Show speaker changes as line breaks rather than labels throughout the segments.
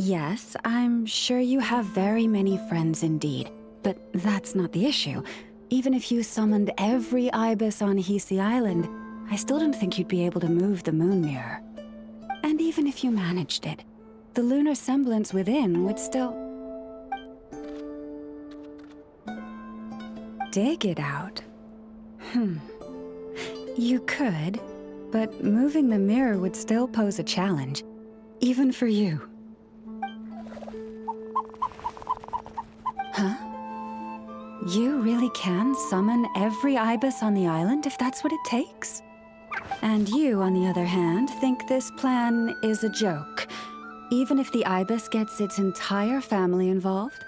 Yes, I'm sure you have very many friends indeed, but that's not the issue. Even if you summoned every ibis on Hisi Island, I still don't think you'd be able to move the moon mirror. And even if you managed it, the lunar semblance within would still... dig it out? You could, but moving the mirror would still pose a challenge, even for you. Huh? You really can summon every ibis on the island if that's what it takes? And you, on the other hand, think this plan is a joke, even if the ibis gets its entire family involved?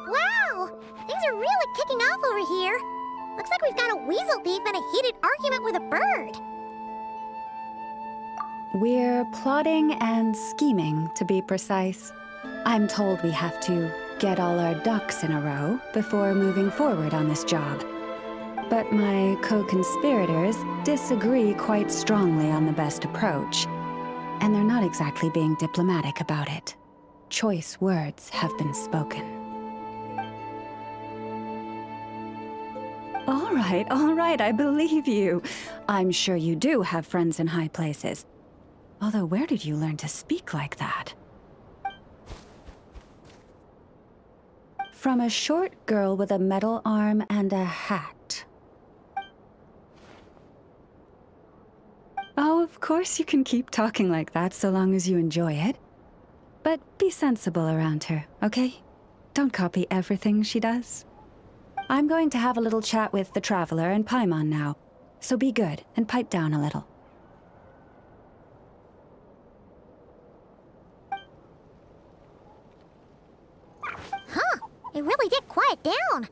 Wow! Things are really kicking off over here. Looks like we've got a weasel thief and a heated argument with a bird.
We're plotting and scheming, to be precise. I'm told we have to get all our ducks in a row before moving forward on this job. But my co-conspirators disagree quite strongly on the best approach, and they're not exactly being diplomatic about it. Choice words have been spoken. All right, I believe you. I'm sure you do have friends in high places. Although, where did you learn to speak like that? From a short girl with a metal arm and a hat. Oh, of course you can keep talking like that so long as you enjoy it. But be sensible around her, okay? Don't copy everything she does. I'm going to have a little chat with the Traveler and Paimon now, so be good and pipe down a little.
It really did quiet down.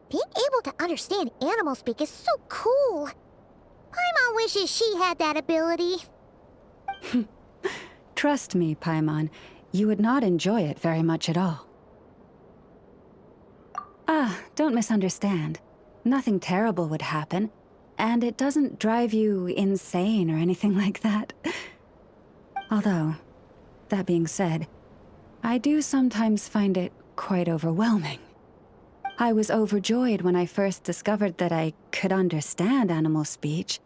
Being able to understand animal speak is so cool. Paimon wishes she had that ability.
Trust me, Paimon, you would not enjoy it very much at all. Don't misunderstand. Nothing terrible would happen, and it doesn't drive you insane or anything like that. Although, that being said, I do sometimes find it quite overwhelming. I was overjoyed when I first discovered that I could understand animal speech,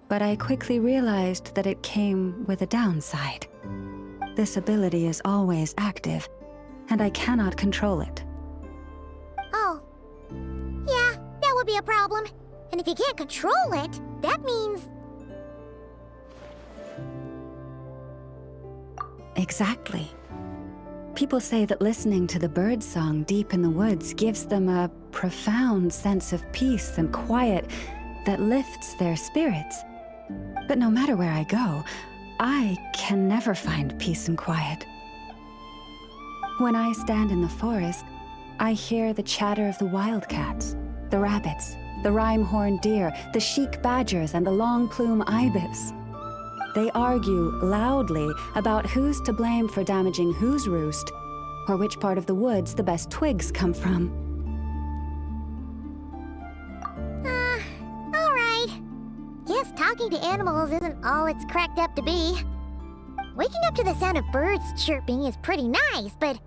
but I quickly realized that it came with a downside. This ability is always active, and I cannot control it.
Oh. Yeah, that would be a problem. And if you can't control it, that means...
Exactly. People say that listening to the bird song deep in the woods gives them a profound sense of peace and quiet that lifts their spirits. But no matter where I go, I can never find peace and quiet. When I stand in the forest, I hear the chatter of the wildcats, the rabbits, the rhyme-horned deer, the chic badgers, and the long-plume ibis. They argue loudly about who's to blame for damaging whose roost, or which part of the woods the best twigs come from.
Alright. Guess talking to animals isn't all it's cracked up to be. Waking up to the sound of birds chirping is pretty nice, but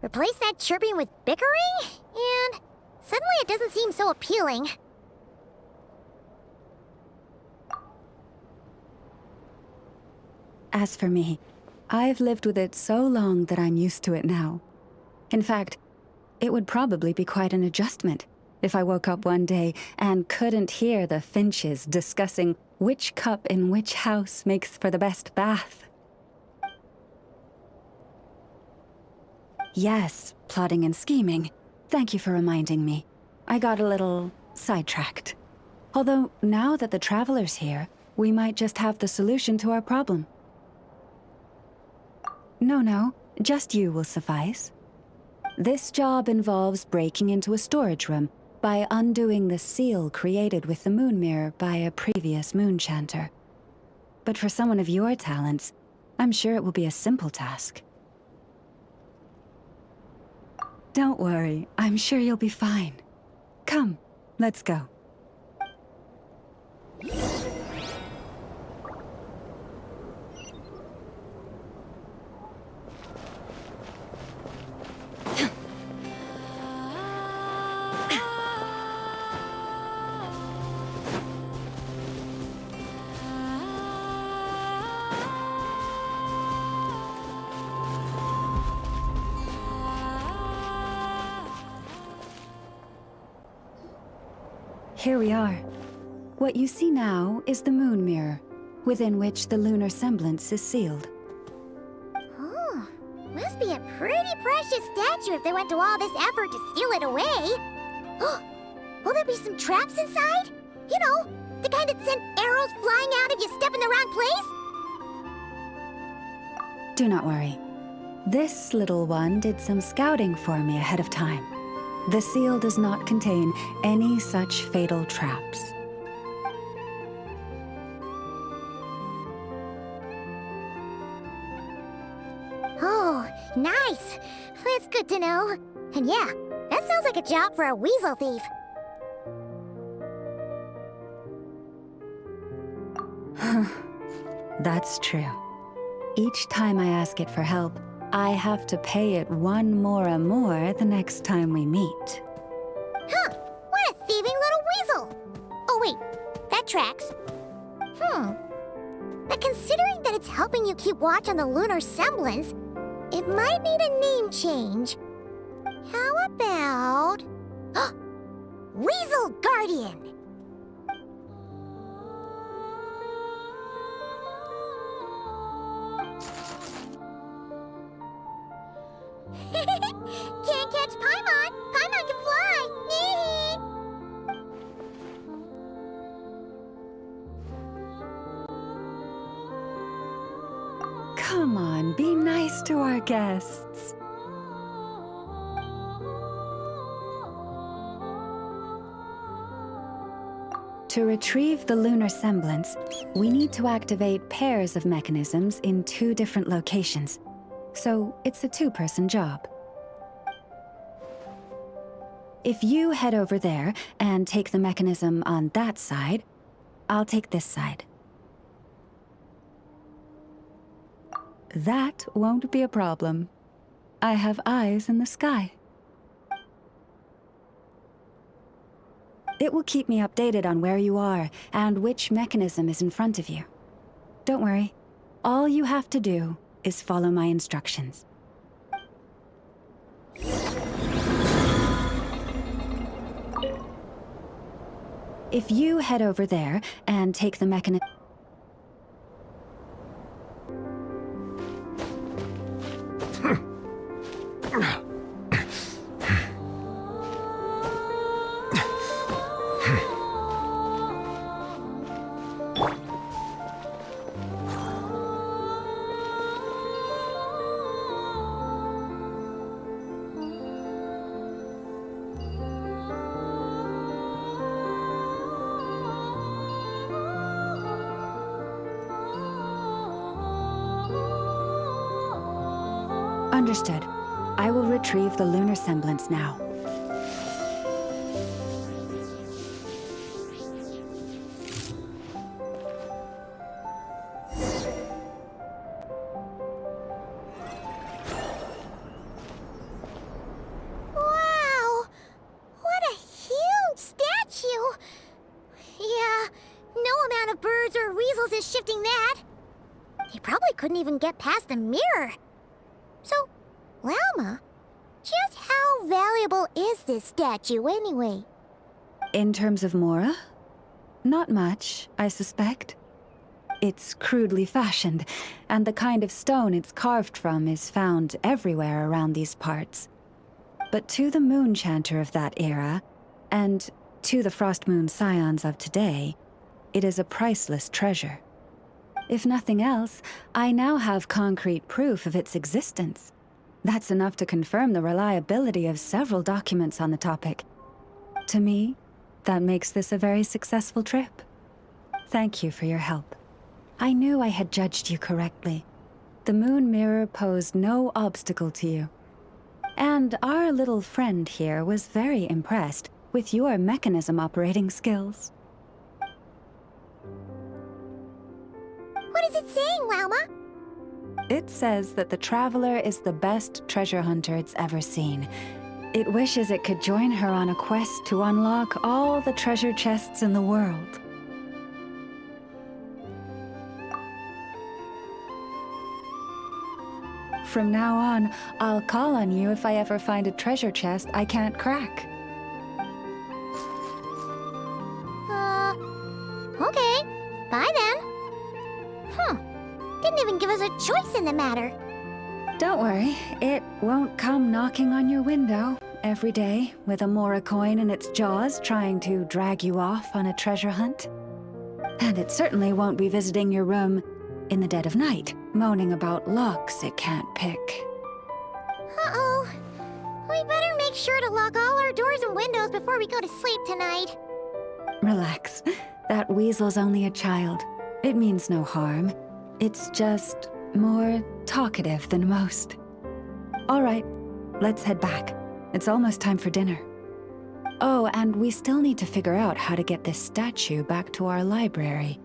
replace that chirping with bickering, and suddenly it doesn't seem so appealing.
As for me, I've lived with it so long that I'm used to it now. In fact, it would probably be quite an adjustment if I woke up one day and couldn't hear the finches discussing which cup in which house makes for the best bath. Yes, plotting and scheming. Thank you for reminding me. I got a little sidetracked. Although, now that the Traveler's here, we might just have the solution to our problem. No, just you will suffice. This job involves breaking into a storage room by undoing the seal created with the moon mirror by a previous moon chanter. But for someone of your talents, I'm sure it will be a simple task. Don't worry, I'm sure you'll be fine. Come, let's go. Here we are. What you see now is the moon mirror, within which the lunar semblance is sealed.
Oh, must be a pretty precious statue if they went to all this effort to steal it away. Will there be some traps inside? You know, the kind that send arrows flying out if you step in the wrong place?
Do not worry. This little one did some scouting for me ahead of time. The seal does not contain any such fatal traps.
Oh, nice. That's good to know. And yeah, that sounds like a job for a weasel thief.
That's true. Each time I ask it for help, I have to pay it 1 mora more the next time we meet.
Huh, what a thieving little weasel! Oh wait, that tracks. But considering that it's helping you keep watch on the lunar semblance, it might need a name change. How about... Weasel Guardian! Can't catch Paimon! Paimon can fly!
Come on, be nice to our guests. To retrieve the lunar semblance, we need to activate pairs of mechanisms in 2 different locations. So it's a 2-person job. If you head over there and take the mechanism on that side, I'll take this side. That won't be a problem. I have eyes in the sky. It will keep me updated on where you are and which mechanism is in front of you. Don't worry. All you have to do is follow my instructions. If you head over there and take the mechanism... Understood. I will retrieve the lunar semblance now.
Wow! What a huge statue! Yeah, no amount of birds or weasels is shifting that. He probably couldn't even get past the mirror. So, Lauma, just how valuable is this statue anyway?
In terms of mora? Not much, I suspect. It's crudely fashioned, and the kind of stone it's carved from is found everywhere around these parts. But to the moon chanter of that era, and to the frost moon scions of today, it is a priceless treasure. If nothing else, I now have concrete proof of its existence. That's enough to confirm the reliability of several documents on the topic. To me, that makes this a very successful trip. Thank you for your help. I knew I had judged you correctly. The moon mirror posed no obstacle to you. And our little friend here was very impressed with your mechanism operating skills.
What is it saying, Lauma?
It says that the Traveler is the best treasure hunter it's ever seen. It wishes it could join her on a quest to unlock all the treasure chests in the world. From now on, I'll call on you if I ever find a treasure chest I can't crack.
Okay, bye then. Didn't even give us a choice in the matter.
Don't worry, it won't come knocking on your window every day with a Mora coin in its jaws trying to drag you off on a treasure hunt. And it certainly won't be visiting your room in the dead of night, moaning about locks it can't pick.
Uh-oh. We better make sure to lock all our doors and windows before we go to sleep tonight.
Relax. That weasel's only a child. It means no harm. It's just more talkative than most. All right, let's head back. It's almost time for dinner. Oh, and we still need to figure out how to get this statue back to our library.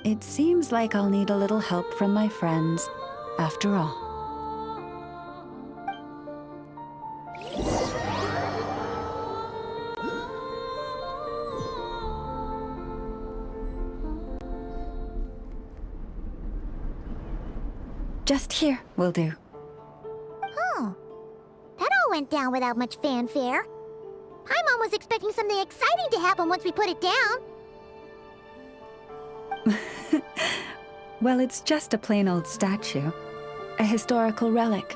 It seems like I'll need a little help from my friends, after all. Just here will do.
Oh, that all went down without much fanfare. Paimon was expecting something exciting to happen once we put it down.
Well, it's just a plain old statue. A historical relic.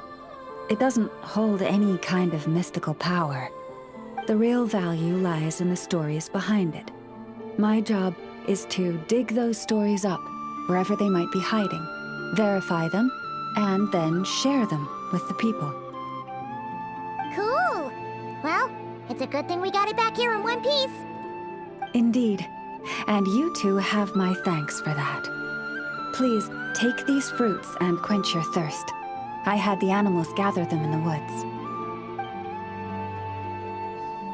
It doesn't hold any kind of mystical power. The real value lies in the stories behind it. My job is to dig those stories up, wherever they might be hiding, verify them, and then share them with the people.
Cool. Well, it's a good thing we got it back here in one piece.
Indeed. And you two have my thanks for that. Please, take these fruits and quench your thirst. I had the animals gather them in the woods.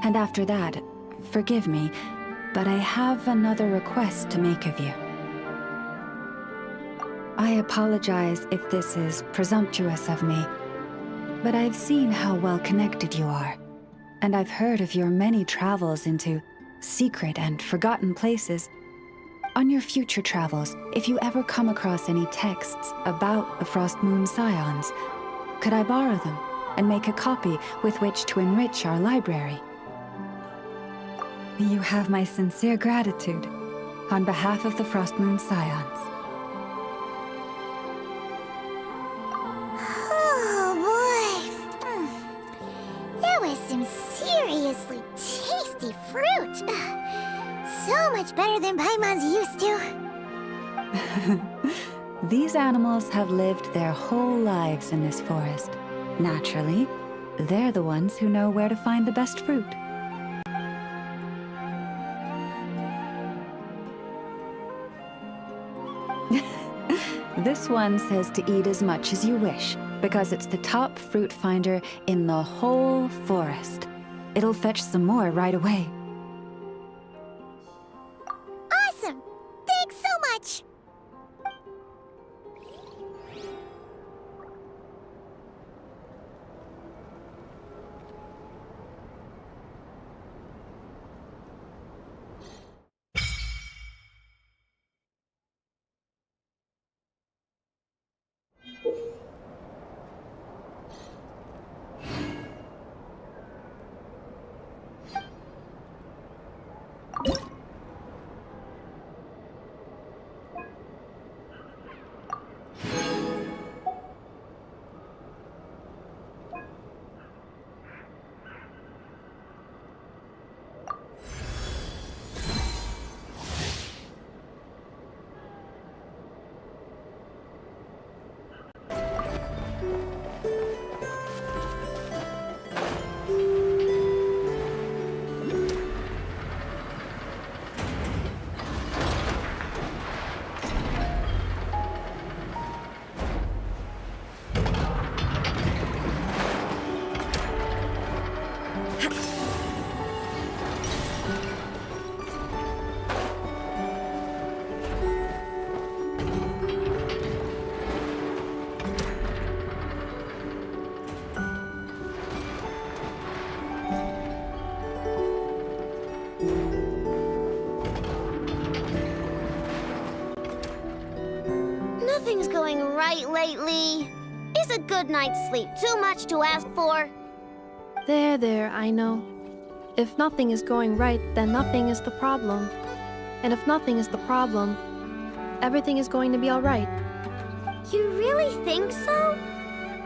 And after that, forgive me, but I have another request to make of you. I apologize if this is presumptuous of me, but I've seen how well connected you are, and I've heard of your many travels into secret and forgotten places. On your future travels, if you ever come across any texts about the Frost Moon Scions, could I borrow them and make a copy with which to enrich our library? You have my sincere gratitude on behalf of the Frost Moon Scions.
Oh boy. That was some seriously tasty fruit. So much better than Paimon's used to.
These animals have lived their whole lives in this forest. Naturally, they're the ones who know where to find the best fruit. This one says to eat as much as you wish, because it's the top fruit finder in the whole forest. It'll fetch some more right away.
Awesome! Thanks so much! Nothing's going right lately. Is a good night's sleep too much to ask for?
There, Aino. If nothing is going right, then nothing is the problem. And if nothing is the problem, everything is going to be alright.
You really think so?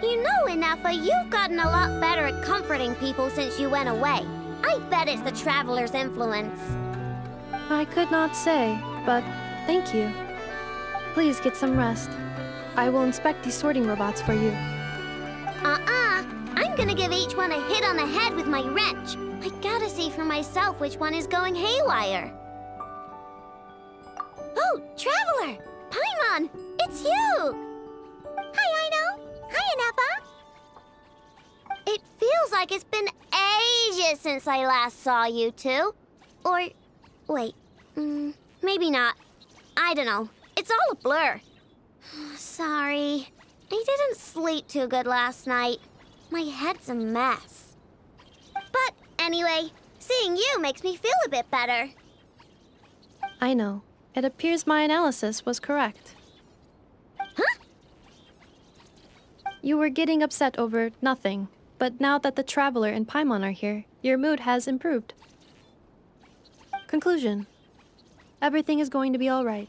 You know, Inefa, you've gotten a lot better at comforting people since you went away. I bet it's the Traveler's influence.
I could not say, but thank you. Please get some rest. I will inspect these sorting robots for you.
I'm gonna give each one a hit on the head with my wrench. I gotta see for myself which one is going haywire. Oh, Traveler! Paimon! It's you! Hi, Aino! Hi, Inefa! It feels like it's been ages since I last saw you two. Or, wait, maybe not. I don't know. It's all a blur. Sorry. I didn't sleep too good last night. My head's a mess. But anyway, seeing you makes me feel a bit better.
I know. It appears my analysis was correct.
Huh?
You were getting upset over nothing, but now that the Traveler and Paimon are here, your mood has improved. Conclusion. Everything is going to be alright.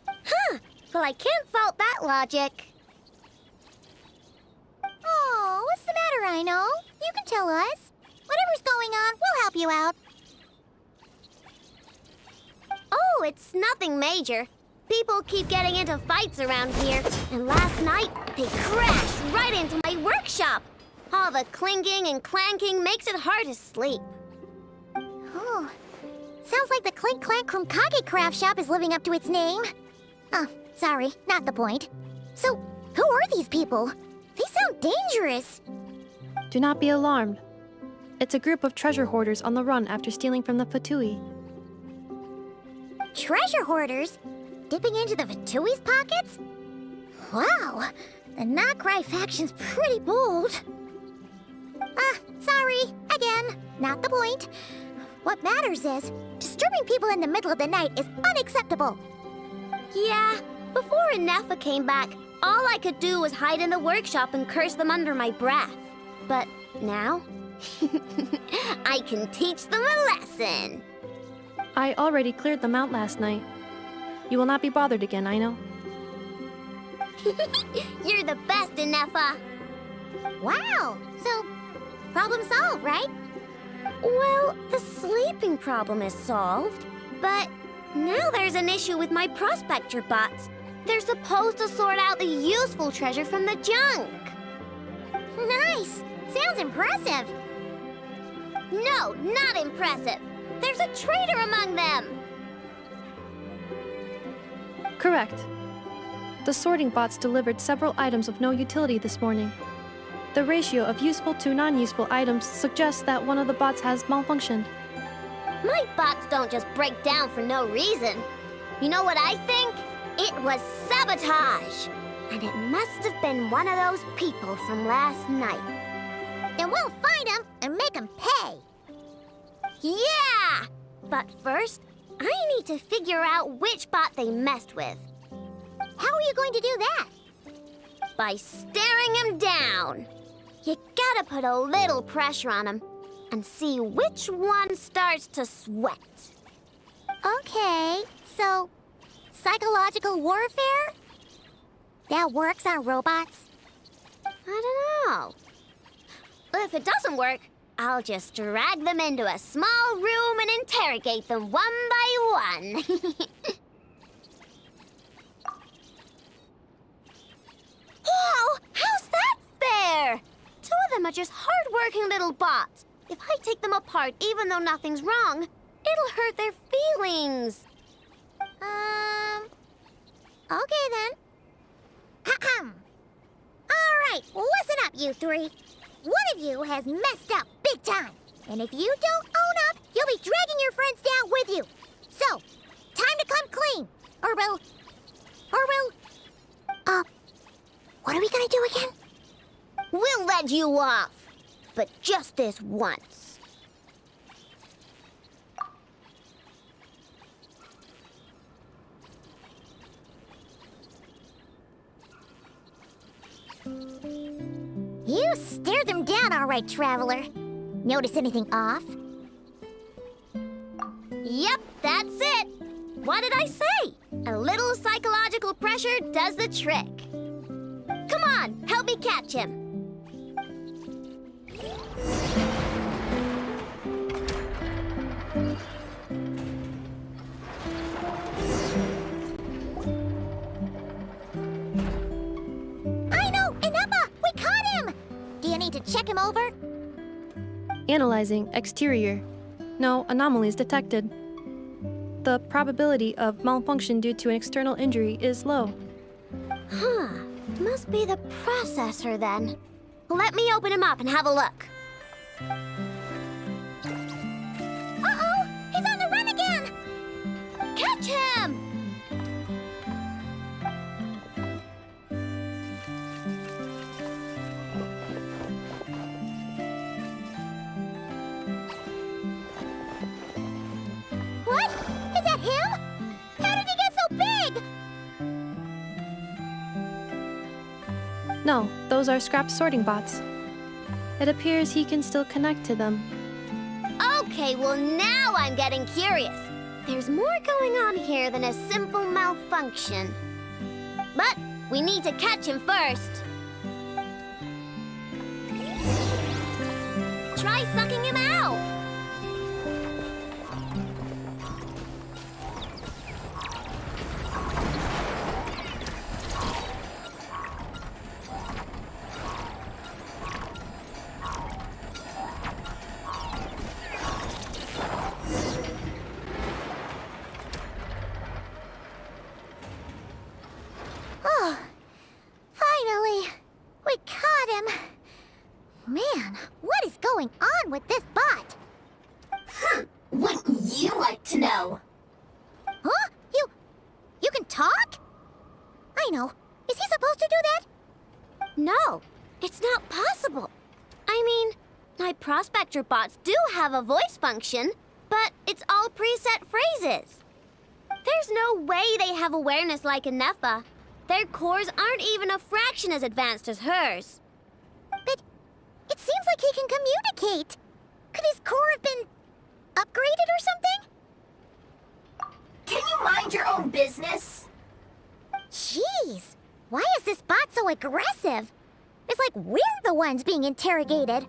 Huh. Well, I can't fault that logic. Oh, what's the matter, Aino? You can tell us. Whatever's going on, we'll help you out. Oh, it's nothing major. People keep getting into fights around here, and last night they crashed right into my workshop. All the clinking and clanking makes it hard to sleep. Oh, sounds like the Clink Clank Krumkage craft shop is living up to its name. Oh, sorry, not the point. So, who are these people? They sound dangerous.
Do not be alarmed. It's a group of treasure hoarders on the run after stealing from the Fatui.
Treasure hoarders? Dipping into the Vatui's pockets? Wow, the Nokrai faction's pretty bold. Sorry, again, not the point. What matters is, disturbing people in the middle of the night is unacceptable. Yeah, before Inefa came back, all I could do was hide in the workshop and curse them under my breath. But now, I can teach them a lesson.
I already cleared them out last night. You will not be bothered again, I know.
You're the best, Inefa. Wow, so problem solved, right? Well, the sleeping problem is solved, but now there's an issue with my prospector bots. They're supposed to sort out the useful treasure from the junk. Nice! Sounds impressive. No, not impressive. There's a traitor among them.
Correct. The sorting bots delivered several items of no utility this morning. The ratio of useful to non-useful items suggests that one of the bots has malfunctioned.
My bots don't just break down for no reason. You know what I think? It was sabotage. And it must have been one of those people from last night. Then we'll find them and make them pay. Yeah! But first, I need to figure out which bot they messed with. How are you going to do that? By staring him down. You gotta put a little pressure on him and see which one starts to sweat. Okay, so psychological warfare? That works on robots? I don't know. If it doesn't work, I'll just drag them into a small room and interrogate them one by one. Whoa! How's that fair? Two of them are just hard-working little bots. If I take them apart, even though nothing's wrong, it'll hurt their feelings. Okay then. Ahem. All right, listen up, you three. One of you has messed up big time. And if you don't own up, you'll be dragging your friends down with you. So, time to come clean. Or we'll... what are we gonna do again? We'll let you off. But just this once. You stared them down all right, Traveler. Notice anything off? Yep, that's it. What did I say? A little psychological pressure does the trick. Come on, help me catch him. Aino and Emma, we caught him! Do you need to check him over?
Analyzing exterior. No anomalies detected. The probability of malfunction due to an external injury is low.
Huh. Must be the processor then. Let me open him up and have a look. Uh-oh! He's on the run again! Catch him! What? Is that him? How did he get so big?
No, those are scrap sorting bots. It appears he can still connect to them.
Okay, well now I'm getting curious. There's more going on here than a simple malfunction. But we need to catch him first. Try sucking him out. Oh, finally! We caught him! Man, what is going on with this bot?
Wouldn't you like to know?
Huh? You can talk? I know. Is he supposed to do that? No, it's not possible. I mean, my prospector bots do have a voice function, but it's all preset phrases. There's no way they have awareness like a Nepha. Their cores aren't even a fraction as advanced as hers. But it seems like he can communicate. Could his core have been upgraded or something?
Can you mind your own business?
Jeez, why is this bot so aggressive? It's like we're the ones being interrogated.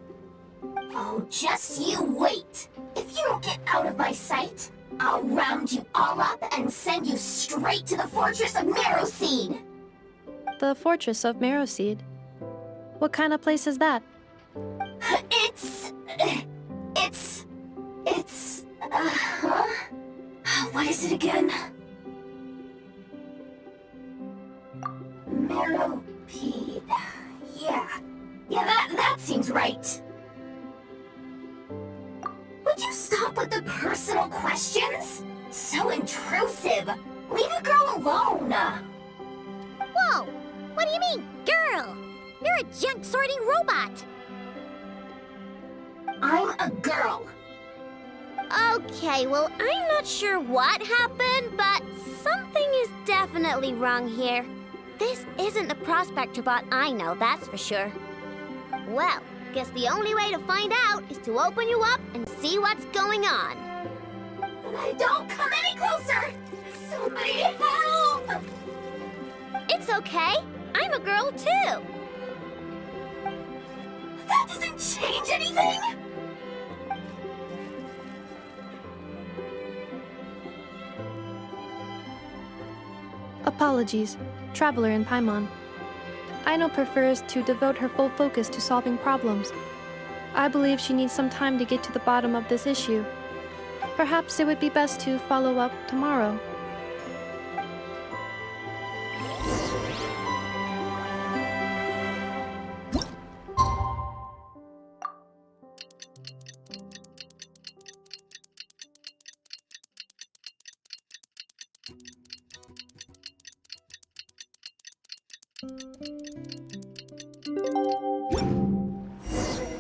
Oh, just you wait. If you don't get out of my sight, I'll round you all up and send you straight to the Fortress of Marrowseed.
The Fortress of Marrowseed. What kind of place is that?
What is it again? Marrowpeed. Yeah, that seems right. Would you stop with the personal questions? So intrusive. Leave a girl alone.
Whoa! What do you mean, girl? You're a junk sorting robot.
I'm a girl.
Okay, well, I'm not sure what happened, but something is definitely wrong here. This isn't the prospector bot I know, that's for sure. Well, guess the only way to find out is to open you up and see what's going on.
Don't come any closer! Somebody help!
It's okay. I'm a girl, too.
That doesn't change anything!
Apologies, Traveler in Paimon. Aino prefers to devote her full focus to solving problems. I believe she needs some time to get to the bottom of this issue. Perhaps it would be best to follow up tomorrow.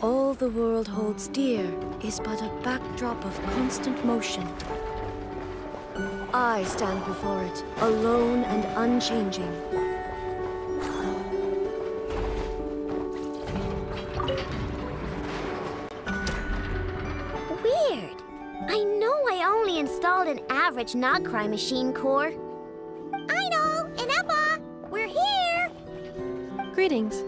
All the world holds dear is but a backdrop of constant motion. I stand before it, alone and unchanging.
Weird. I know I I only installed an average Nogcry machine core. Aino and Eppa, we're here!
Greetings.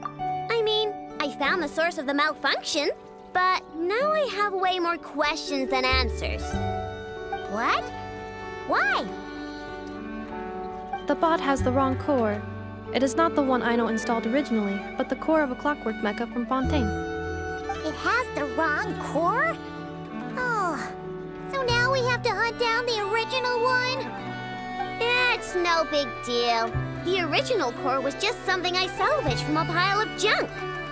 I mean, I found the source of the malfunction, but now I have way more questions than answers. What? Why?
The bot has the wrong core. It is not the one Aino installed originally, but the core of a clockwork mecha from Fontaine.
It has the wrong core? Oh, so now we have to hunt down the original one? It's no big deal. The original core was just something I salvaged from a pile of junk.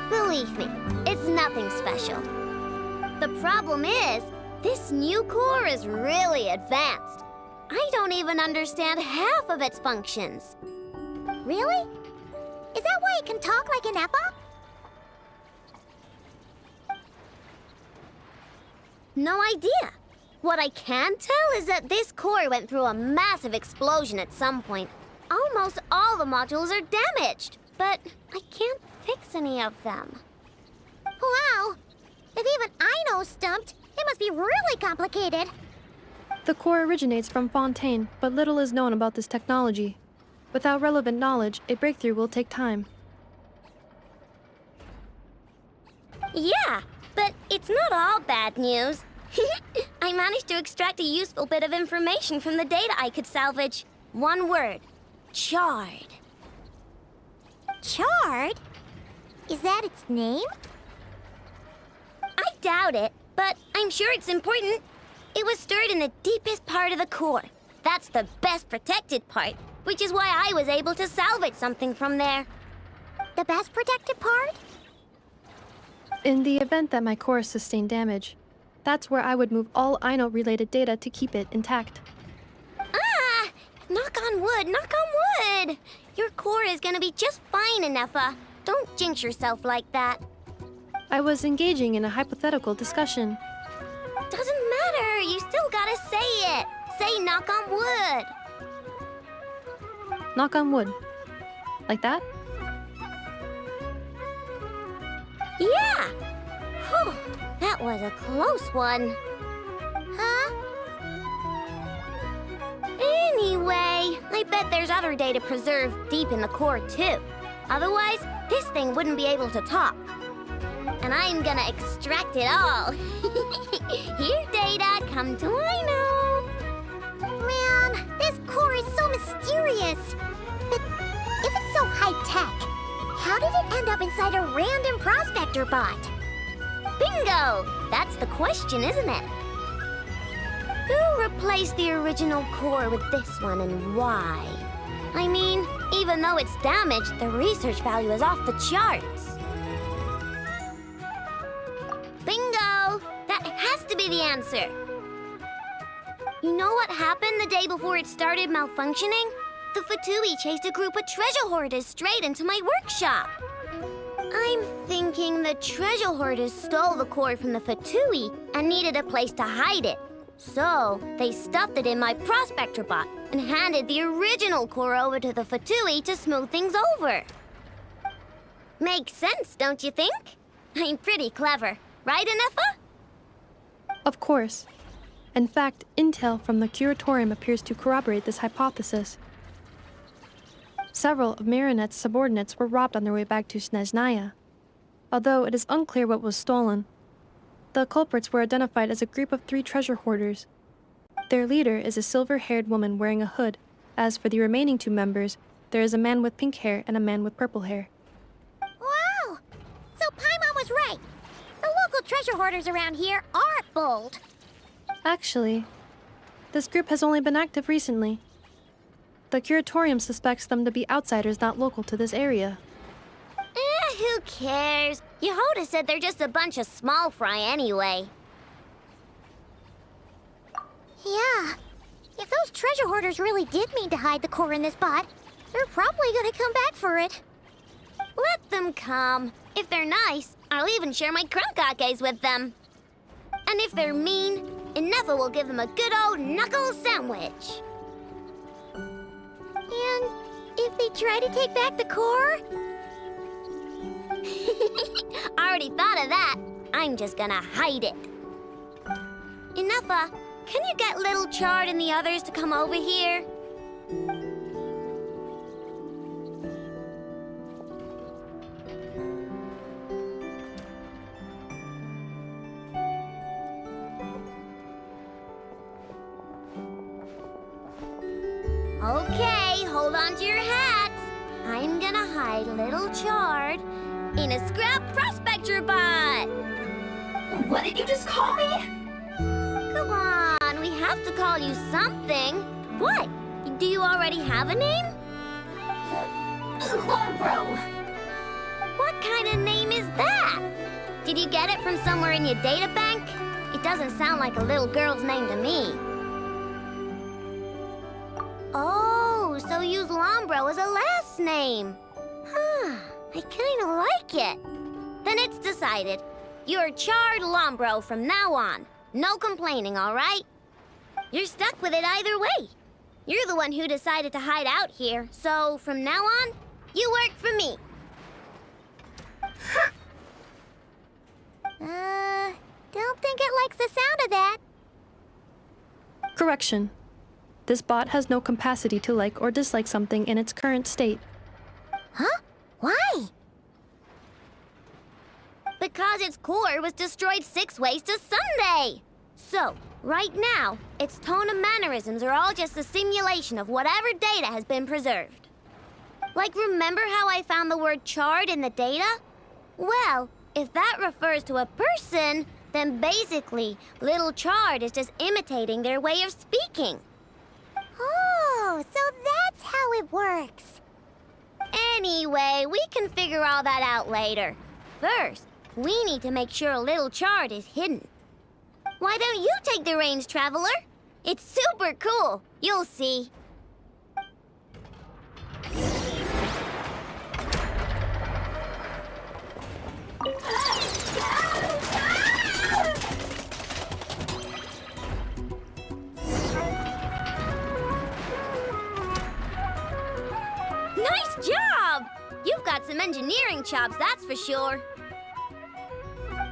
Believe me, it's nothing special. The problem is, this new core is really advanced. I don't even understand half of its functions. Really? Is that why it can talk like an Eppa? No idea. What I can tell is that this core went through a massive explosion at some point. Almost all the modules are damaged, but I can't fix any of them. Wow! If even Aino's stumped, it must be really complicated.
The core originates from Fontaine, but little is known about this technology. Without relevant knowledge, a breakthrough will take time.
Yeah, but it's not all bad news. I managed to extract a useful bit of information from the data I could salvage. One word. Charred. Charred? Is that its name? I doubt it, but I'm sure it's important. It was stored in the deepest part of the core. That's the best protected part, which is why I was able to salvage something from there. The best protected part?
In the event that my core sustained damage, that's where I would move all Aino-related data to keep it intact.
Ah! Knock on wood, knock on wood! Your core is gonna be just fine, Anefa. Don't jinx yourself like that.
I was engaging in a hypothetical discussion.
Doesn't matter, you still gotta say it. Say knock on wood.
Knock on wood. Like that?
Yeah! Whew, that was a close one. Huh? Anyway, I bet there's other data preserved deep in the core too. Otherwise, this thing wouldn't be able to talk. And I'm gonna extract it all. Here, data, come to Aino. Man, this core is so mysterious. But if it's so high-tech, how did it end up inside a random prospector bot? Bingo! That's the question, isn't it? Who replaced the original core with this one and why? I mean, even though it's damaged, the research value is off the charts. Bingo! That has to be the answer. You know what happened the day before it started malfunctioning? The Fatui chased a group of treasure hoarders straight into my workshop. I'm thinking the treasure hoarders stole the core from the Fatui and needed a place to hide it. So, they stuffed it in my prospector bot and handed the original core over to the Fatui to smooth things over. Makes sense, don't you think? I'm pretty clever, right, Anefa?
Of course. In fact, intel from the curatorium appears to corroborate this hypothesis. Several of Marinette's subordinates were robbed on their way back to Snezhnaya. Although it is unclear what was stolen, the culprits were identified as a group of 3 treasure hoarders. Their leader is a silver-haired woman wearing a hood. As for the remaining 2 members, there is a man with pink hair and a man with purple hair.
Wow! So Paimon was right. The local treasure hoarders around here aren't bold.
Actually, this group has only been active recently. The curatorium suspects them to be outsiders not local to this area.
Who cares? Yehoda said they're just a bunch of small fry anyway. Yeah. If those treasure hoarders really did mean to hide the core in this bot, they're probably gonna come back for it. Let them come. If they're nice, I'll even share my crunkakes with them. And if they're mean, Anefa will give them a good old knuckle sandwich. And if they try to take back the core? I already thought of that. I'm just gonna hide it. Enough, can you get Little Chard and the others to come over here? Okay, hold on to your hats. I'm gonna hide Little Chard in a scrap prospector bot.
What did you just call me?
Come on, we have to call you something. What? Do you already have a name?
Lombro.
What kind of name is that? Did you get it from somewhere in your data bank? It doesn't sound like a little girl's name to me. Oh, so use Lombro as a last name. Huh, I kind of like it. Then it's decided. You're Chard Lombro from now on. No complaining, all right? You're stuck with it either way. You're the one who decided to hide out here, so from now on, you work for me. Don't think it likes the sound of that.
Correction. This bot has no capacity to like or dislike something in its current state.
Huh? Why? Because its core was destroyed 6 ways to Sunday. So, right now, its tone and mannerisms are all just a simulation of whatever data has been preserved. Like, remember how I found the word chard in the data? Well, if that refers to a person, then basically, Little Chard is just imitating their way of speaking.
Oh, so that's how it works.
Anyway, we can figure all that out later. First, we need to make sure Little Chard is hidden. Why don't you take the reins, Traveler? It's super cool. You'll see. Nice job! You've got some engineering chops, that's for sure.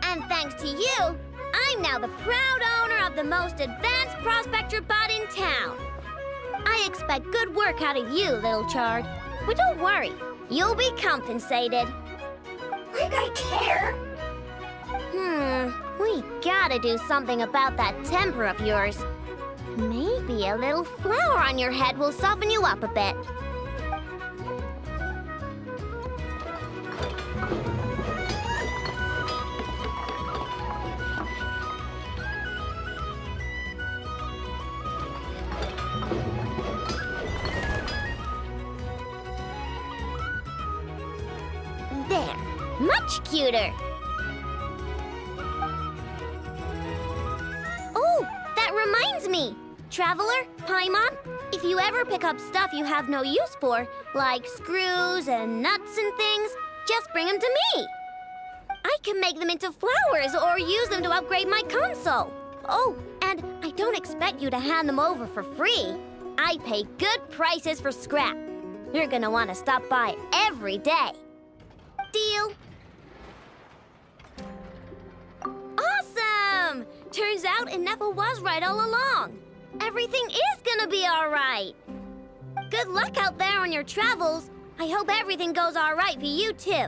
And thanks to you, I'm now the proud owner of the most advanced prospector bot in town. I expect good work out of you, Little Chard. But don't worry, you'll be compensated.
Like I care.
We gotta do something about that temper of yours. Maybe a little flour on your head will soften you up a bit. There, much cuter. Oh, that reminds me. Traveler, Paimon, if you ever pick up stuff you have no use for, like screws and nuts and things, just bring them to me. I can make them into flowers or use them to upgrade my console. Oh, and I don't expect you to hand them over for free. I pay good prices for scrap. You're gonna want to stop by every day. Deal? Awesome! Turns out Ineffa was right all along. Everything is gonna be all right. Good luck out there on your travels. I hope everything goes all right for you, too.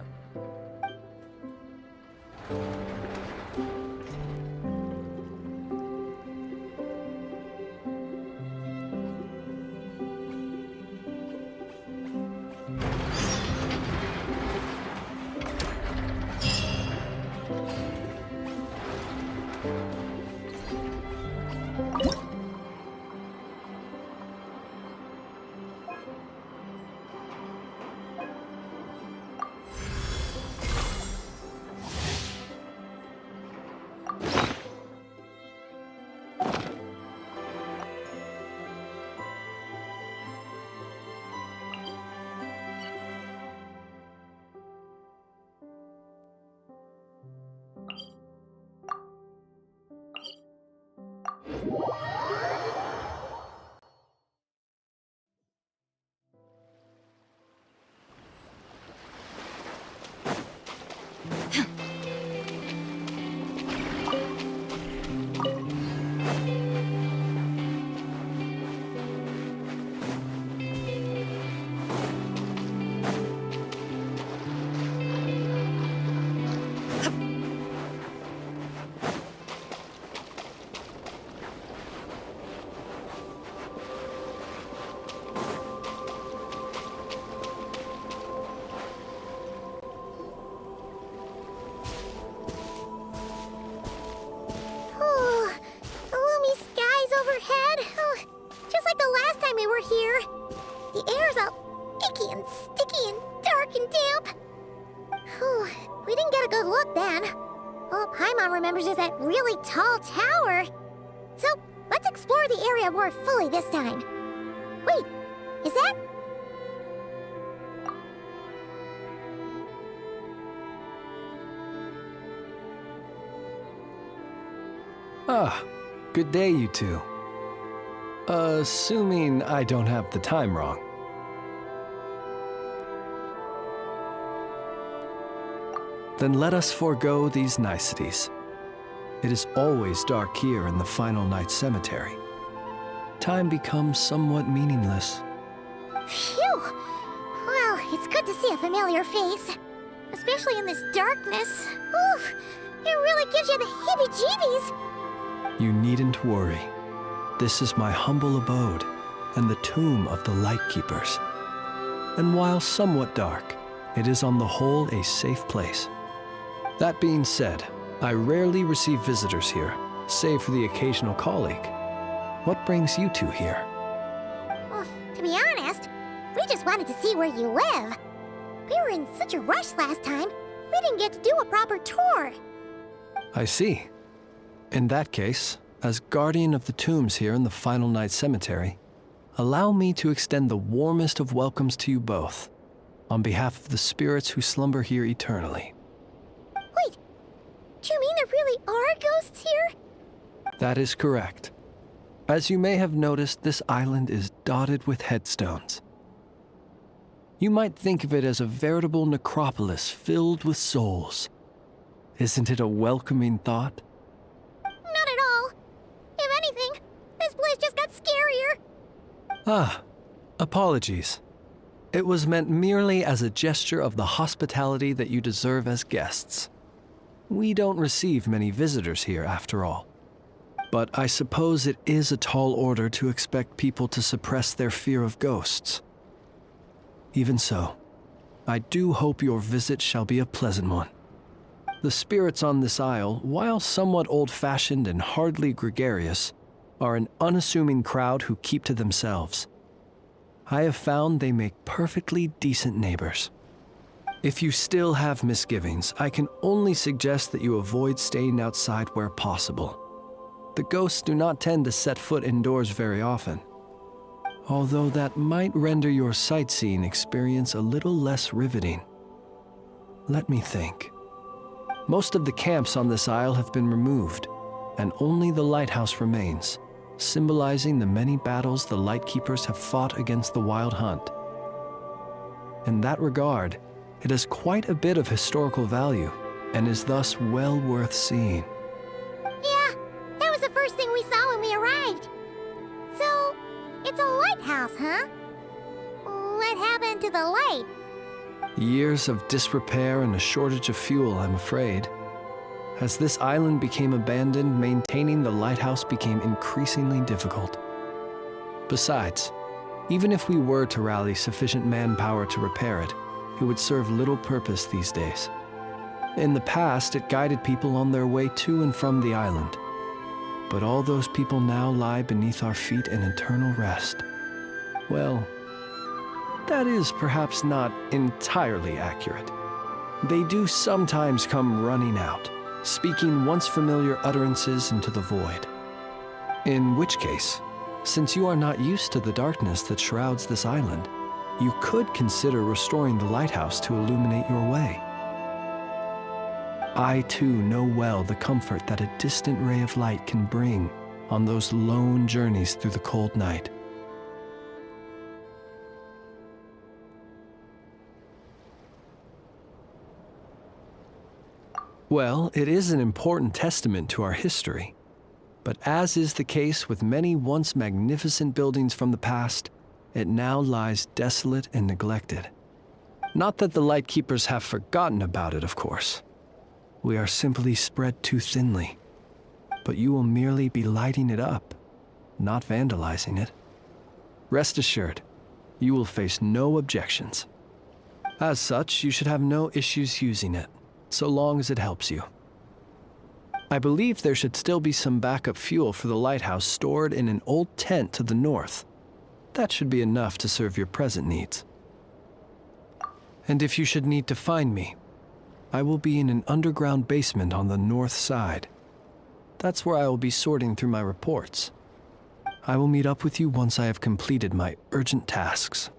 remembers is that really tall tower. So, let's explore the area more fully this time. Wait, is that...
Ah, good day, you two. Assuming I don't have the time wrong. Then let us forego these niceties. It is always dark here in the Final Night Cemetery. Time becomes somewhat meaningless.
Phew! Well, it's good to see a familiar face. Especially in this darkness. Oof! It really gives you the heebie-jeebies!
You needn't worry. This is my humble abode and the tomb of the Lightkeepers. And while somewhat dark, it is on the whole a safe place. That being said, I rarely receive visitors here, save for the occasional colleague. What brings you two here?
Well, to be honest, we just wanted to see where you live. We were in such a rush last time, we didn't get to do a proper tour.
I see. In that case, as guardian of the tombs here in the Final Night Cemetery, allow me to extend the warmest of welcomes to you both, on behalf of the spirits who slumber here eternally.
Wait, do you mean there really are ghosts here?
That is correct. As you may have noticed, this island is dotted with headstones. You might think of it as a veritable necropolis filled with souls. Isn't it a welcoming thought?
Not at all. If anything, this place just got scarier.
Ah, apologies. It was meant merely as a gesture of the hospitality that you deserve as guests. We don't receive many visitors here, after all. But I suppose it is a tall order to expect people to suppress their fear of ghosts. Even so, I do hope your visit shall be a pleasant one. The spirits on this isle, while somewhat old-fashioned and hardly gregarious, are an unassuming crowd who keep to themselves. I have found they make perfectly decent neighbors. If you still have misgivings, I can only suggest that you avoid staying outside where possible. The ghosts do not tend to set foot indoors very often, although that might render your sightseeing experience a little less riveting. Let me think. Most of the camps on this isle have been removed, and only the lighthouse remains, symbolizing the many battles the Lightkeepers have fought against the Wild Hunt. In that regard, it has quite a bit of historical value, and is thus well worth seeing.
Yeah, that was the first thing we saw when we arrived. So, it's a lighthouse, huh? What happened to the light?
Years of disrepair and a shortage of fuel, I'm afraid. As this island became abandoned, maintaining the lighthouse became increasingly difficult. Besides, even if we were to rally sufficient manpower to repair it, it would serve little purpose these days. In the past, it guided people on their way to and from the island. But all those people now lie beneath our feet in eternal rest. Well, that is perhaps not entirely accurate. They do sometimes come running out, speaking once familiar utterances into the void. In which case, since you are not used to the darkness that shrouds this island, you could consider restoring the lighthouse to illuminate your way. I too know well the comfort that a distant ray of light can bring on those lone journeys through the cold night. Well, it is an important testament to our history. But as is the case with many once magnificent buildings from the past, it now lies desolate and neglected. Not that the Lightkeepers have forgotten about it, of course. We are simply spread too thinly. But you will merely be lighting it up, not vandalizing it. Rest assured, you will face no objections. As such, you should have no issues using it, so long as it helps you. I believe there should still be some backup fuel for the lighthouse stored in an old tent to the north. That should be enough to serve your present needs. And if you should need to find me, I will be in an underground basement on the north side, That's where I will be sorting through my reports. I will meet up with you once I have completed my urgent tasks.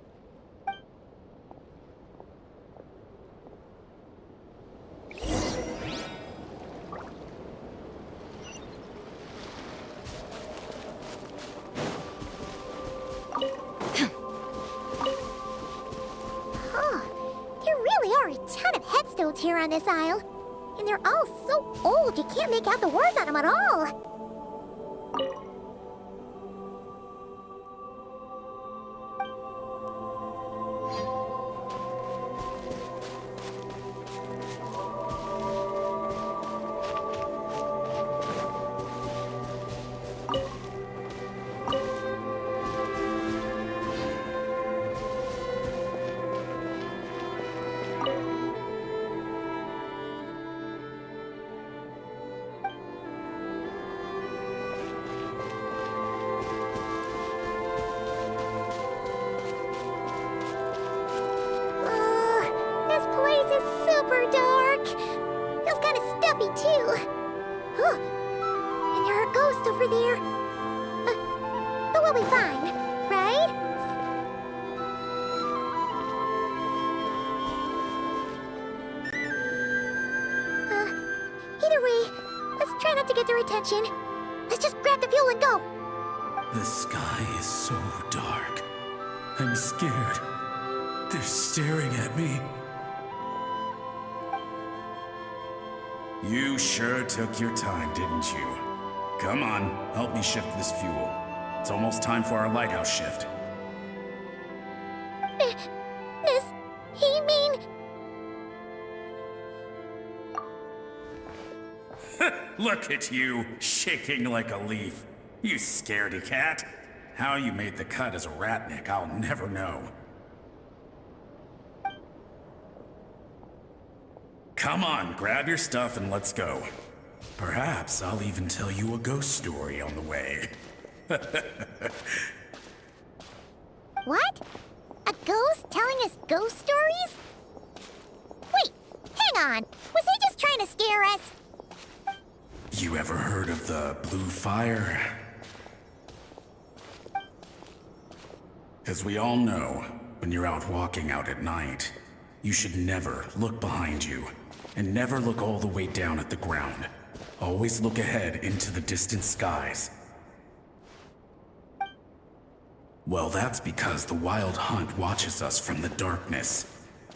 There really are a ton of headstones here on this isle. And they're all so old you can't make out the words on them at all. This place is super dark. Feels kind of stuffy too. Huh. And there are ghosts over there. But we'll be fine, right? Either way, let's try not to get their attention. Let's just grab the fuel and go.
The sky is so dark. I'm scared. They're staring at me. You sure took your time, didn't you? Come on, help me shift this fuel. It's almost time for our lighthouse shift.
Does he mean...
Look at you, shaking like a leaf. You scaredy cat. How you made the cut as a ratnik, I'll never know. Come on, grab your stuff and let's go. Perhaps I'll even tell you a ghost story on the way.
What? A ghost telling us ghost stories? Wait, hang on. Was he just trying to scare us?
You ever heard of the blue fire? As we all know, when you're out walking out at night, you should never look behind you, and never look all the way down at the ground. Always look ahead into the distant skies. Well, that's because the Wild Hunt watches us from the darkness.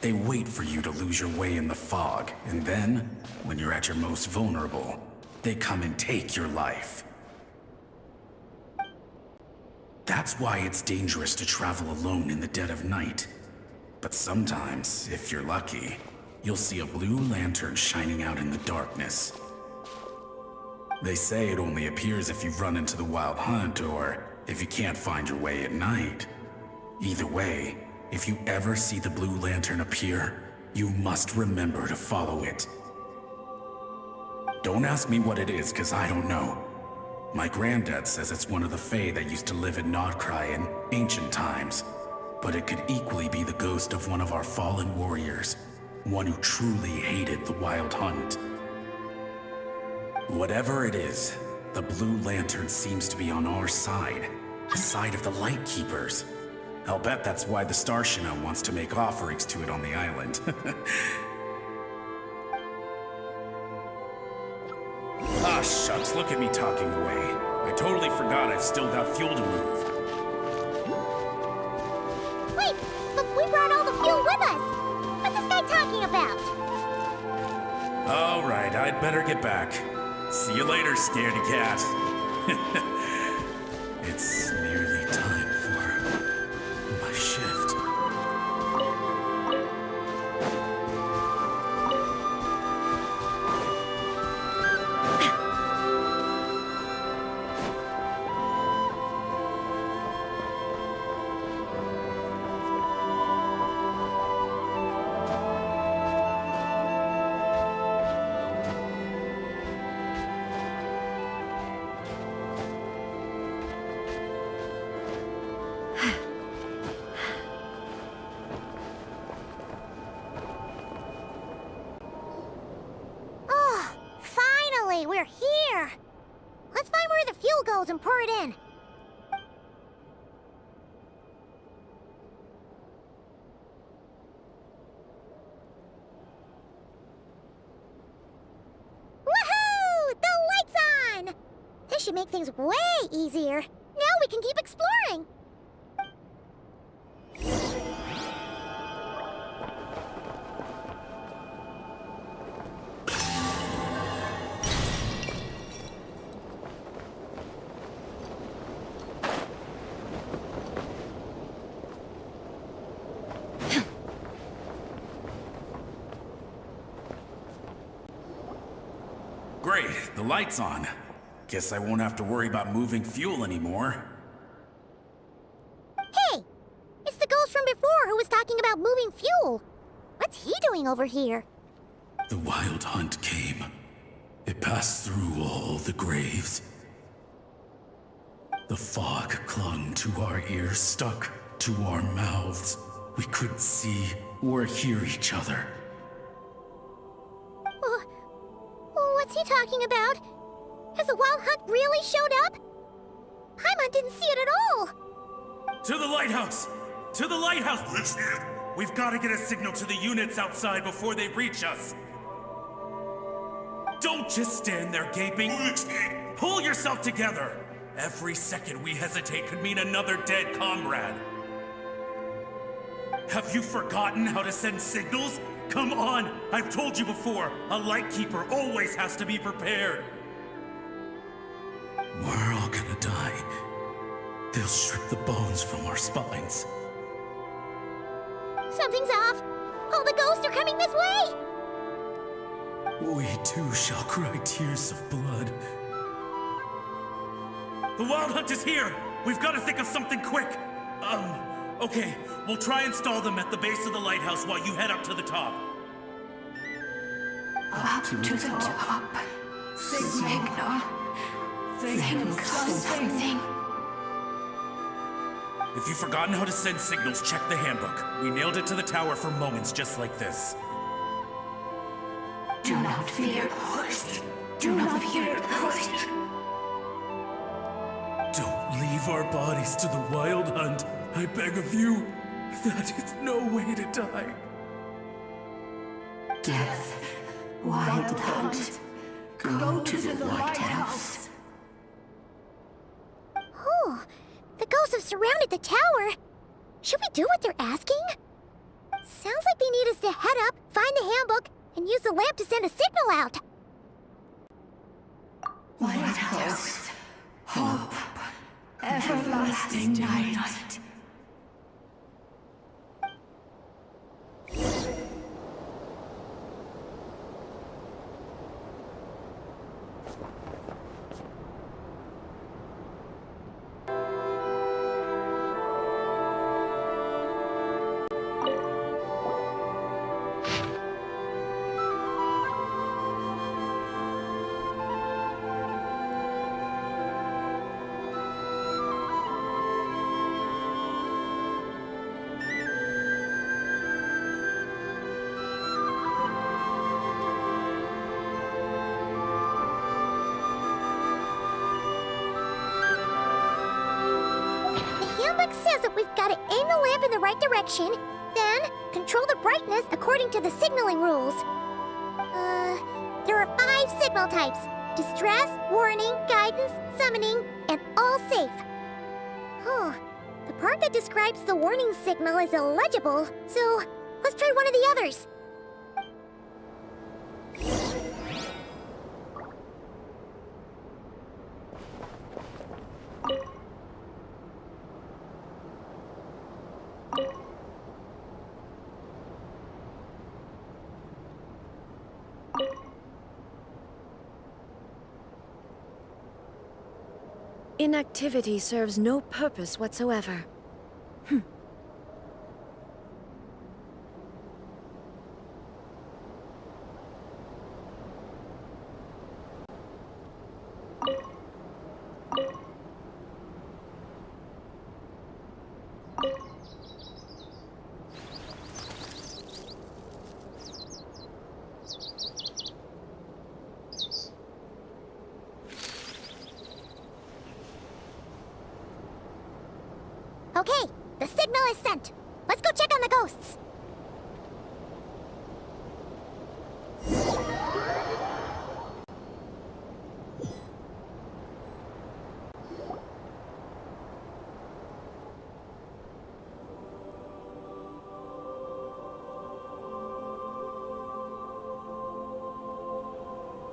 They wait for you to lose your way in the fog, and then, when you're at your most vulnerable, they come and take your life. That's why it's dangerous to travel alone in the dead of night. But sometimes, if you're lucky, you'll see a blue lantern shining out in the darkness. They say it only appears if you've run into the Wild Hunt or if you can't find your way at night. Either way, if you ever see the blue lantern appear, you must remember to follow it. Don't ask me what it is, 'cause I don't know. My granddad says it's one of the Fae that used to live in Nodcry in ancient times. But it could equally be the ghost of one of our fallen warriors, one who truly hated the Wild Hunt. Whatever it is, the blue lantern seems to be on our side, the side of the Light Keepers. I'll bet that's why the Starshina wants to make offerings to it on the island. Ah, shucks, look at me talking away. I totally forgot I've still got fuel to move.
Wait, but we brought all the fuel with us. What's this guy talking about?
All right, I'd better get back. See you later, scaredy cat. It's nearly time for my shift.
goes and pour it in. Woohoo! The light's on! This should make things way easier. Now we can keep exploring.
Great, the light's on. Guess I won't have to worry about moving fuel anymore.
Hey! It's the ghost from before who was talking about moving fuel. What's he doing over here?
The wild hunt came. It passed through all the graves. The fog clung to our ears, stuck to our mouths. We couldn't see or hear each other.
What's he talking about? Has the wild hunt really showed up? Paimon didn't see it at all!
To the lighthouse! To the lighthouse! We've got to get a signal to the units outside before they reach us. Don't just stand there gaping. Pull yourself together. Every second we hesitate could mean another dead comrade. Have you forgotten how to send signals? Come on! I've told you before, a lightkeeper always has to be prepared. We're all gonna die. They'll strip the bones from our spines.
Something's off! All the ghosts are coming this way!
We too shall cry tears of blood. The wild hunt is here! We've got to think of something quick! Okay, we'll try and stall them at the base of the lighthouse while you head up to the top.
Up to the top. Signal. Think something.
If you've forgotten how to send signals, check the handbook. We nailed it to the tower for moments just like this.
Do not fear, host. Do not fear, host.
Don't leave our bodies to the wild hunt. I beg of you. That is no way to die.
Death. Wild hunt. Go to the lighthouse.
Oh, the ghosts have surrounded the tower. Should we do what they're asking? Sounds like they need us to head up, find the handbook, and use the lamp to send a signal out.
Lighthouse. Hope. Everlasting night.
Says that we've got to aim the lamp in the right direction, then control the brightness according to the signaling rules. There are 5 signal types: distress, warning, guidance, summoning, and all safe. Oh, the part that describes the warning signal is illegible, so let's try one of the others.
Inactivity serves no purpose whatsoever.
Okay, the signal is sent. Let's go check on the ghosts.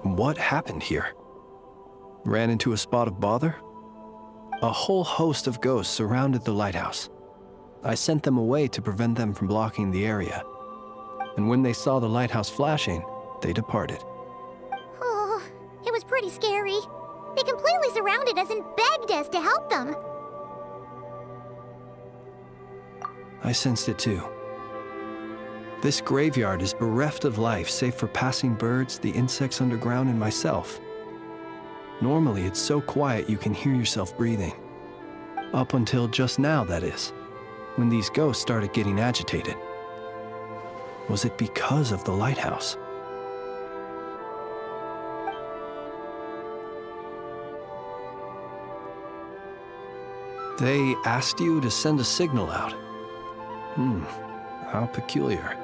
What happened here? Ran into a spot of bother? A whole host of ghosts surrounded the lighthouse. I sent them away to prevent them from blocking the area. And when they saw the lighthouse flashing, they departed.
Oh, it was pretty scary. They completely surrounded us and begged us to help them.
I sensed it too. This graveyard is bereft of life save for passing birds, the insects underground, and myself. Normally, it's so quiet you can hear yourself breathing. Up until just now, that is, when these ghosts started getting agitated. Was it because of the lighthouse? They asked you to send a signal out. How peculiar.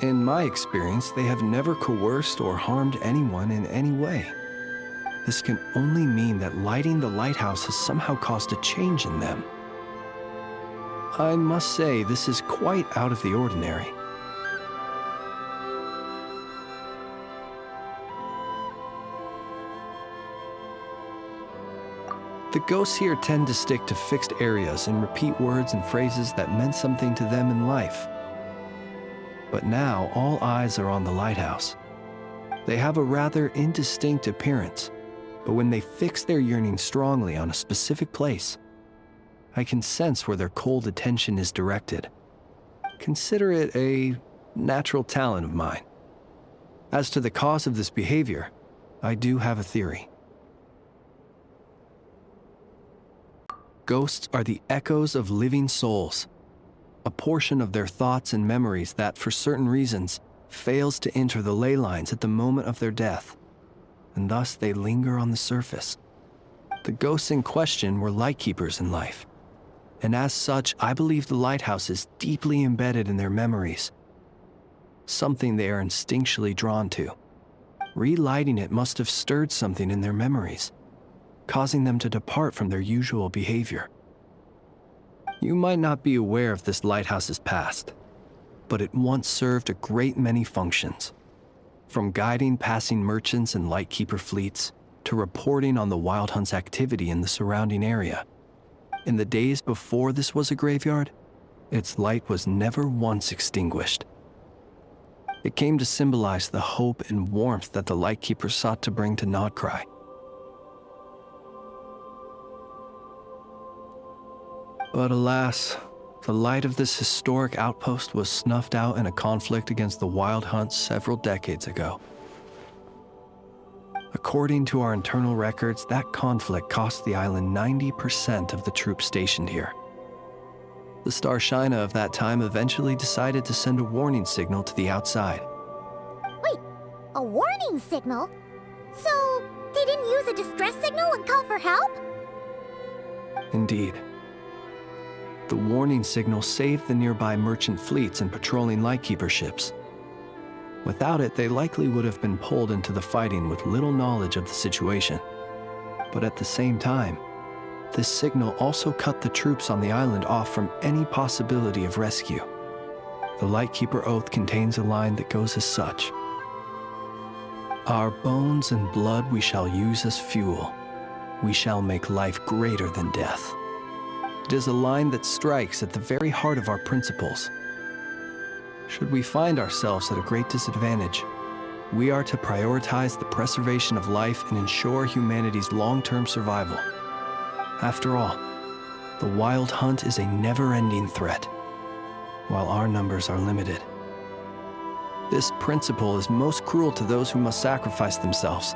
In my experience, they have never coerced or harmed anyone in any way. This can only mean that lighting the lighthouse has somehow caused a change in them. I must say, this is quite out of the ordinary. The ghosts here tend to stick to fixed areas and repeat words and phrases that meant something to them in life. But now, all eyes are on the lighthouse. They have a rather indistinct appearance, but when they fix their yearning strongly on a specific place, I can sense where their cold attention is directed. Consider it a natural talent of mine. As to the cause of this behavior, I do have a theory. Ghosts are the echoes of living souls, a portion of their thoughts and memories that, for certain reasons, fails to enter the ley lines at the moment of their death, and thus they linger on the surface. The ghosts in question were lightkeepers in life, and as such, I believe the lighthouse is deeply embedded in their memories, something they are instinctually drawn to. Relighting it must have stirred something in their memories, causing them to depart from their usual behavior. You might not be aware of this lighthouse's past, but it once served a great many functions. From guiding passing merchants and lightkeeper fleets, to reporting on the Wild Hunt's activity in the surrounding area. In the days before this was a graveyard, its light was never once extinguished. It came to symbolize the hope and warmth that the lightkeeper sought to bring to Nodcry. But alas, the light of this historic outpost was snuffed out in a conflict against the Wild Hunt several decades ago. According to our internal records, that conflict cost the island 90% of the troops stationed here. The Star Shina of that time eventually decided to send a warning signal to the outside.
Wait, a warning signal? So, they didn't use a distress signal and call for help?
Indeed. The warning signal saved the nearby merchant fleets and patrolling lightkeeper ships. Without it, they likely would have been pulled into the fighting with little knowledge of the situation. But at the same time, this signal also cut the troops on the island off from any possibility of rescue. The Lightkeeper Oath contains a line that goes as such: "Our bones and blood we shall use as fuel. We shall make life greater than death." It is a line that strikes at the very heart of our principles. Should we find ourselves at a great disadvantage, we are to prioritize the preservation of life and ensure humanity's long-term survival. After all, the Wild Hunt is a never-ending threat, while our numbers are limited. This principle is most cruel to those who must sacrifice themselves,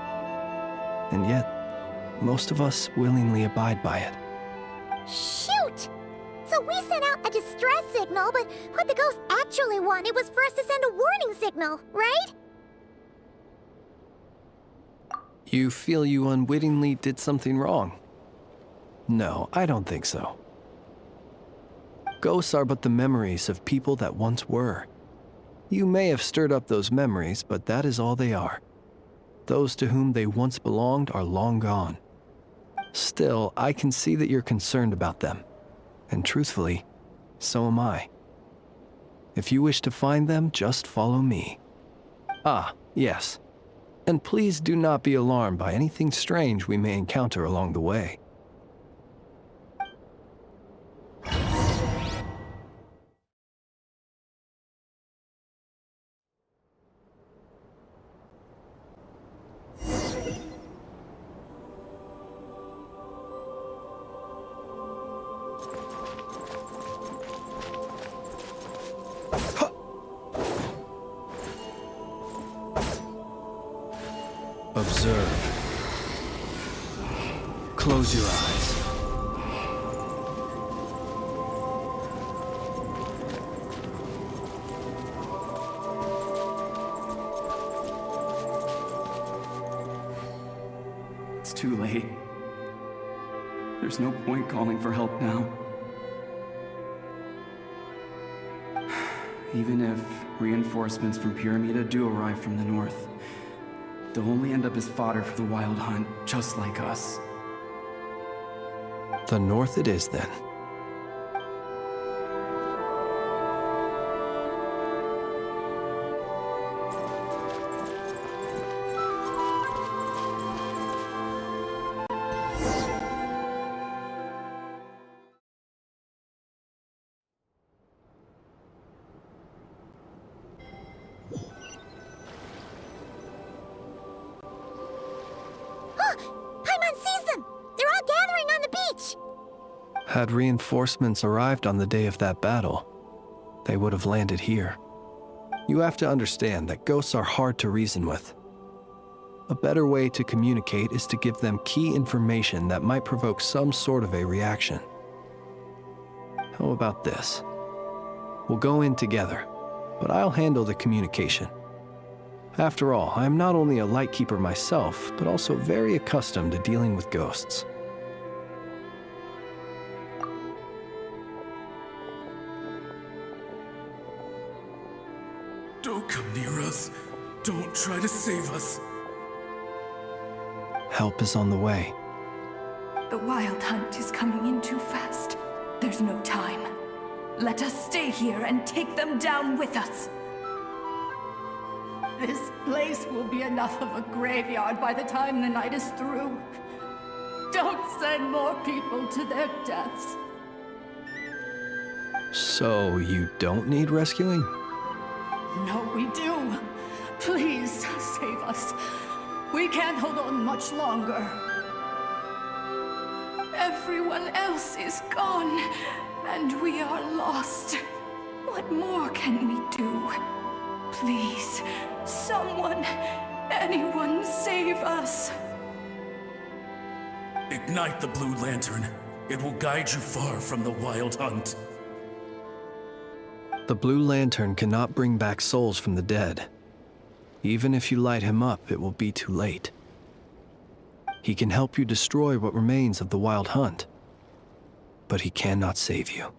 and yet, most of us willingly abide by it.
Shoot! So we sent out a distress signal, but what the ghost actually wanted was for us to send a warning signal, right?
You feel you unwittingly did something wrong? No, I don't think so. Ghosts are but the memories of people that once were. You may have stirred up those memories, but that is all they are. Those to whom they once belonged are long gone. Still, I can see that you're concerned about them. And truthfully, so am I. If you wish to find them, just follow me. Ah, yes. And please do not be alarmed by anything strange we may encounter along the way. Observe. Close your eyes.
It's too late. There's no point calling for help now. Even if reinforcements from Pyramida do arrive from the north, they'll only end up as fodder for the Wild Hunt, just like us.
The north it is, then. Had reinforcements arrived on the day of that battle, they would have landed here. You have to understand that ghosts are hard to reason with. A better way to communicate is to give them key information that might provoke some sort of a reaction. How about this? We'll go in together, but I'll handle the communication. After all, I am not only a lightkeeper myself, but also very accustomed to dealing with ghosts.
Don't come near us. Don't try to save us.
Help is on the way.
The Wild Hunt is coming in too fast. There's no time. Let us stay here and take them down with us. This place will be enough of a graveyard by the time the night is through. Don't send more people to their deaths.
So you don't need rescuing?
No, we do. Please, save us. We can't hold on much longer. Everyone else is gone, and we are lost. What more can we do? Please, someone, anyone, save us.
Ignite the blue lantern. It will guide you far from the Wild Hunt.
The blue lantern cannot bring back souls from the dead. Even if you light him up, it will be too late. He can help you destroy what remains of the Wild Hunt, but he cannot save you.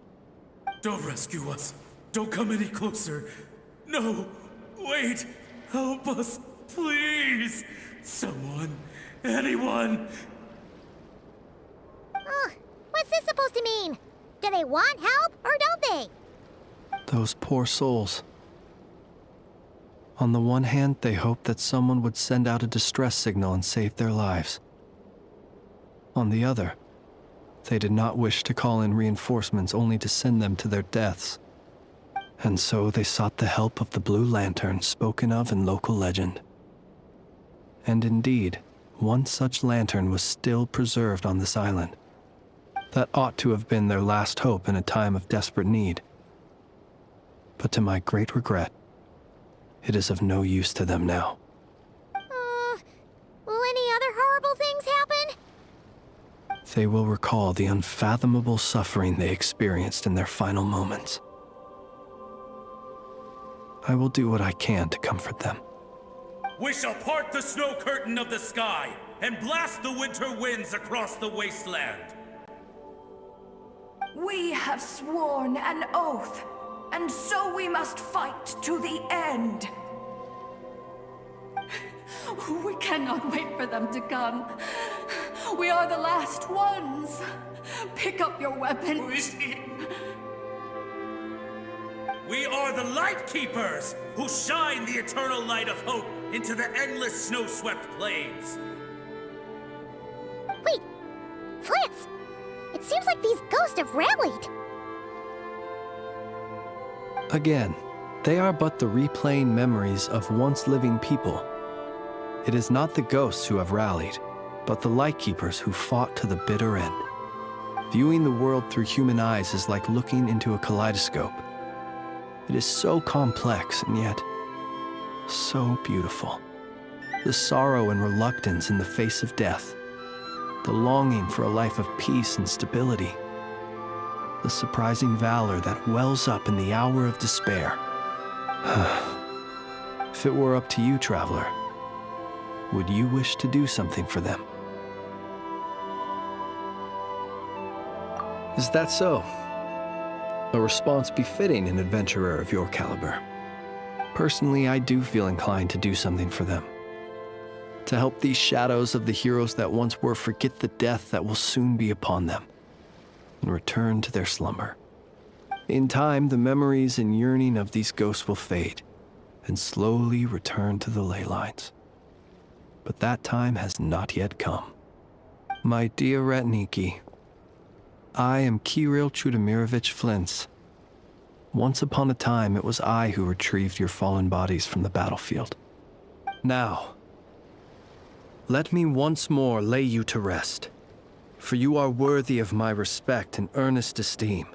Don't rescue us. Don't come any closer. No, wait. Help us, please. Someone, anyone.
What's this supposed to mean? Do they want help, or don't they?
Those poor souls. On the one hand, they hoped that someone would send out a distress signal and save their lives. On the other, they did not wish to call in reinforcements only to send them to their deaths. And so they sought the help of the Blue Lantern spoken of in local legend. And indeed, one such lantern was still preserved on this island. That ought to have been their last hope in a time of desperate need. But to my great regret, it is of no use to them now.
Will any other horrible things happen?
They will recall the unfathomable suffering they experienced in their final moments. I will do what I can to comfort them.
We shall part the snow curtain of the sky and blast the winter winds across the wasteland.
We have sworn an oath, and so we must fight to the end.
We cannot wait for them to come. We are the last ones. Pick up your weapon.
Who is he? We are the Light Keepers, who shine the eternal light of hope into the endless snow-swept plains.
Wait, Flins! It seems like these ghosts have rallied.
Again, they are but the replaying memories of once living people. It is not the ghosts who have rallied, but the Light Keepers who fought to the bitter end. Viewing the world through human eyes is like looking into a kaleidoscope. It is so complex and yet so beautiful. The sorrow and reluctance in the face of death, the longing for a life of peace and stability, the surprising valor that wells up in the hour of despair. If it were up to you, traveler, would you wish to do something for them? Is that so? A response befitting an adventurer of your caliber. Personally, I do feel inclined to do something for them. To help these shadows of the heroes that once were forget the death that will soon be upon them, and return to their slumber. In time, the memories and yearning of these ghosts will fade, and slowly return to the ley lines. But that time has not yet come. My dear Ratniki, I am Kirill Chudamirovich Flins. Once upon a time, it was I who retrieved your fallen bodies from the battlefield. Now, let me once more lay you to rest, for you are worthy of my respect and earnest esteem.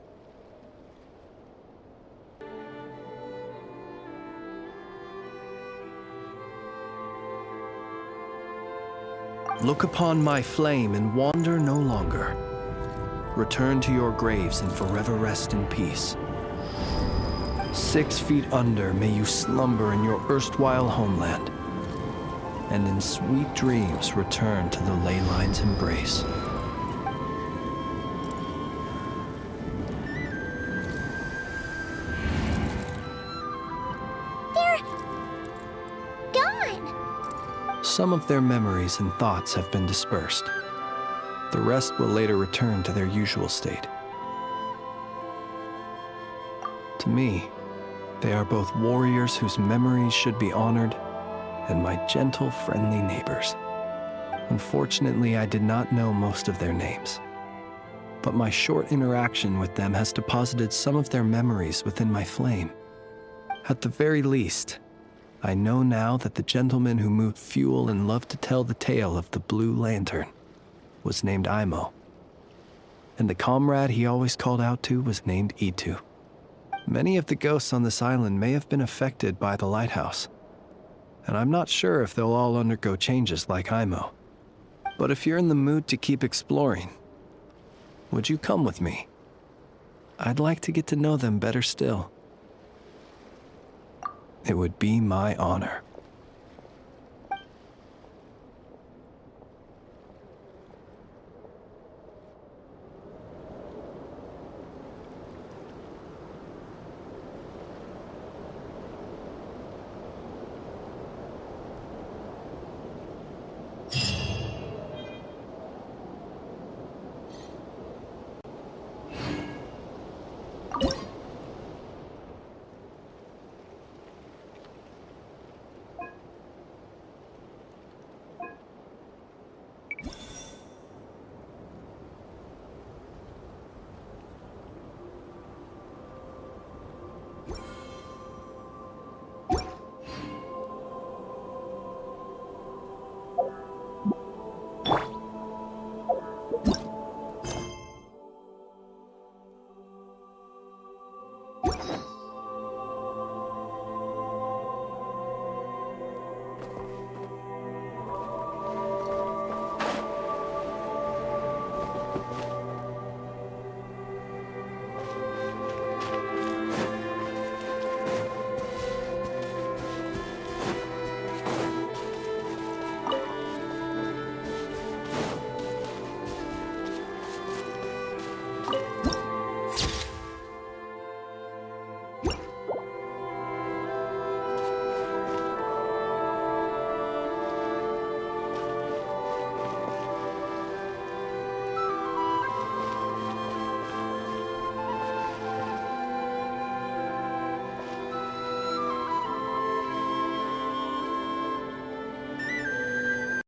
Look upon my flame and wander no longer. Return to your graves and forever rest in peace. 6 feet under may you slumber in your erstwhile homeland, and in sweet dreams return to the ley line's embrace.
They're gone.
Some of their memories and thoughts have been dispersed. The rest will later return to their usual state. To me, they are both warriors whose memories should be honored, and my gentle, friendly neighbors. Unfortunately, I did not know most of their names, but my short interaction with them has deposited some of their memories within my flame. At the very least, I know now that the gentleman who moved fuel and loved to tell the tale of the Blue Lantern was named Aino, and the comrade he always called out to was named Itu. Many of the ghosts on this island may have been affected by the lighthouse, and I'm not sure if they'll all undergo changes like Aino. But if you're in the mood to keep exploring, would you come with me? I'd like to get to know them better still. It would be my honor.